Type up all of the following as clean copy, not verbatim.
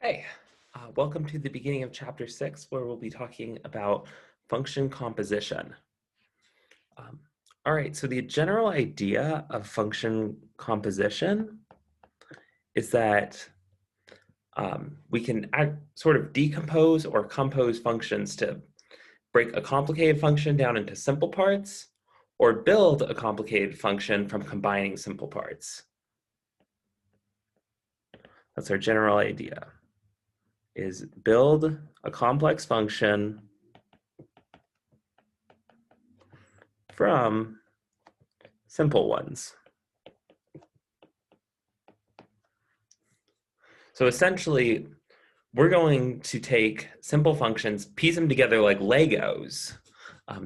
Hey, welcome to the beginning of chapter 6, where we'll be talking about function composition. All right, so the general idea of function composition is that we can sort of decompose or compose functions to break a complicated function down into simple parts, or build a complicated function from combining simple parts. That's our general idea, is build a complex function from simple ones. So essentially, we're going to take simple functions, piece them together like Legos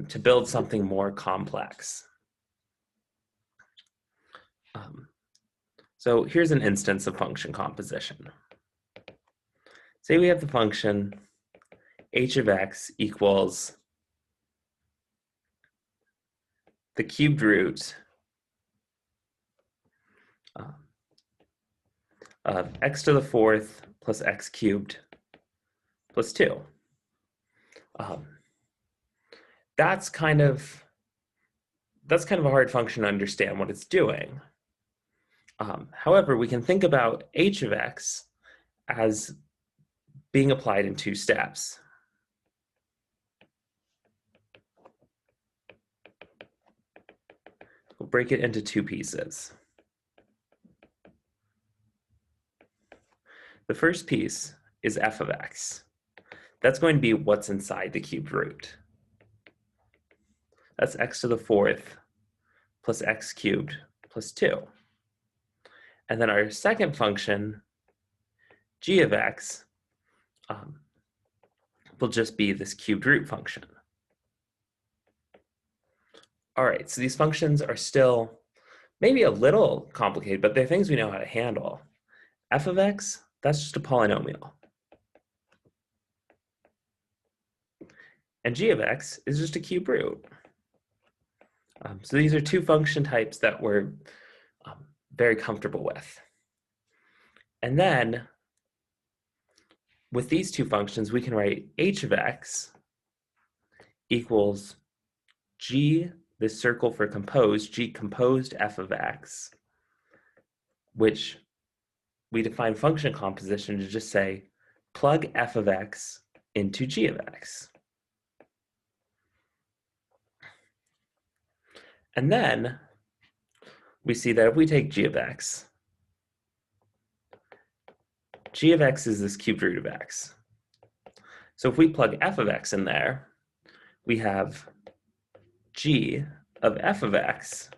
to build something more complex. So here's an instance of function composition. Say we have the function h of x equals the cubed root of x to the fourth plus x cubed plus 2. That's kind of a hard function to understand what it's doing. However, we can think about h of x as being applied in 2 steps. We'll break it into 2 pieces. The first piece is f of x. That's going to be what's inside the cubed root. That's x to the fourth plus x cubed plus 2. And then our second function, g of x, will just be this cubed root function. All right, so these functions are still maybe a little complicated, but they're things we know how to handle. F of x, that's just a polynomial. And g of x is just a cube root. So these are 2 function types that we're very comfortable with. And then with these 2 functions, we can write h of x equals g, this circle for composed, g composed f of x, which we define function composition to just say plug f of x into g of x. And then we see that if we take g of x, g of x is this cubed root of x. So if we plug f of x in there, we have g of f of x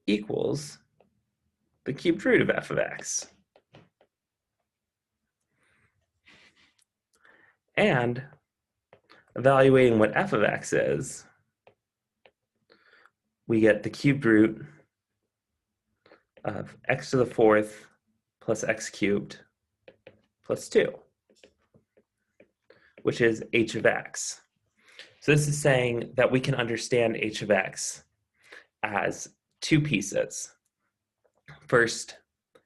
equals the cubed root of f of x. And evaluating what f of x is, we get the cubed root of x to the fourth plus x cubed plus 2, which is h of x. So this is saying that we can understand h of x as 2 pieces. First,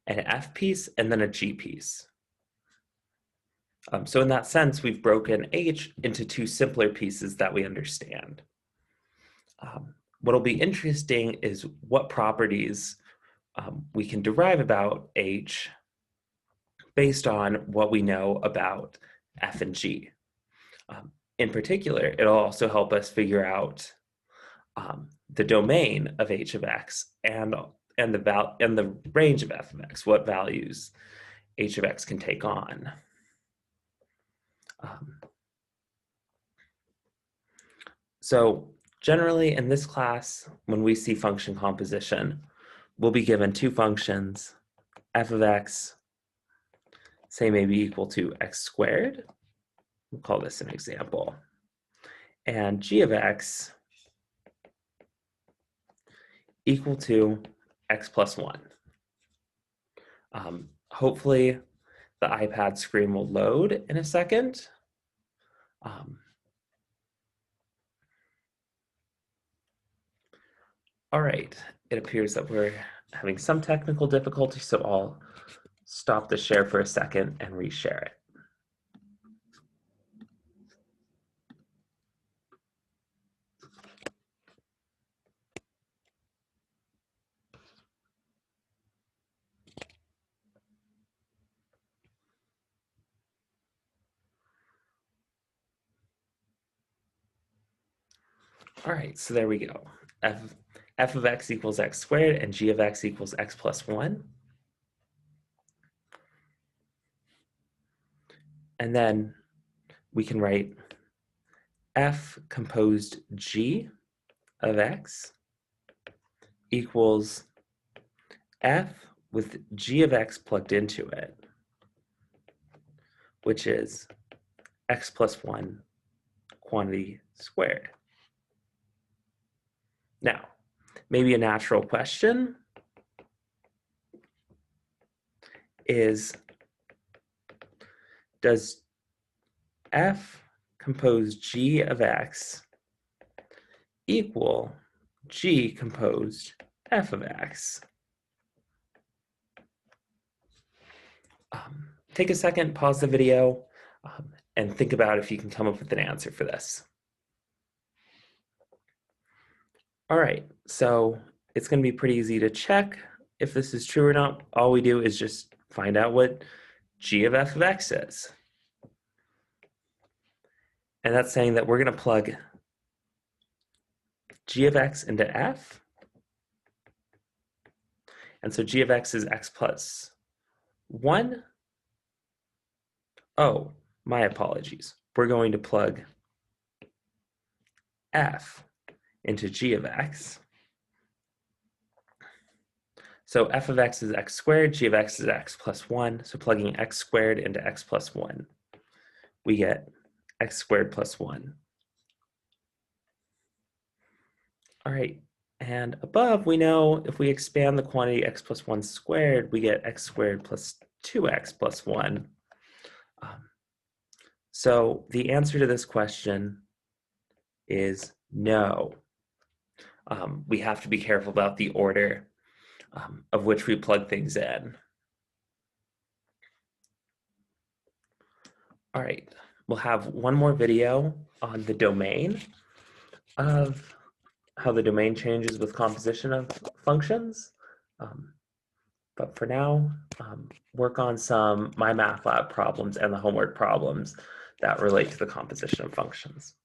an f piece and then a g piece. So in that sense, we've broken h into 2 simpler pieces that we understand. What'll be interesting is what properties we can derive about h based on what we know about f and g. In particular, it'll also help us figure out the domain of h of x and the range of f of x, what values h of x can take on. So generally in this class, when we see function composition, we'll be given 2 functions, f of x, say maybe equal to x squared. We'll call this an example. And g of x equal to x plus 1. Hopefully the iPad screen will load in a second. All right, it appears that we're having some technical difficulty, so I'll stop the share for a second and reshare it. All right, so there we go. F of x equals x squared and g of x equals x plus 1. And then we can write f composed g of x equals f with g of x plugged into it, which is x plus 1 quantity squared. Now, maybe a natural question is, does f composed g of x equal g composed f of x? Take a second, pause the video, and think about if you can come up with an answer for this. All right, so it's going to be pretty easy to check if this is true or not. All we do is just find out what g of f of x is. And that's saying that we're going to plug g of x into f. And so g of x is x plus 1. Oh, my apologies. We're going to plug f into g of x. So f of x is x squared, g of x is x plus 1. So plugging x squared into x plus 1, we get x squared plus 1. All right, and above we know if we expand the quantity x plus 1 squared, we get x squared plus 2x plus 1. So the answer to this question is no. We have to be careful about the order of which we plug things in. All right, we'll have one more video on the domain of how the domain changes with composition of functions. But for now, work on some MyMathLab problems and the homework problems that relate to the composition of functions.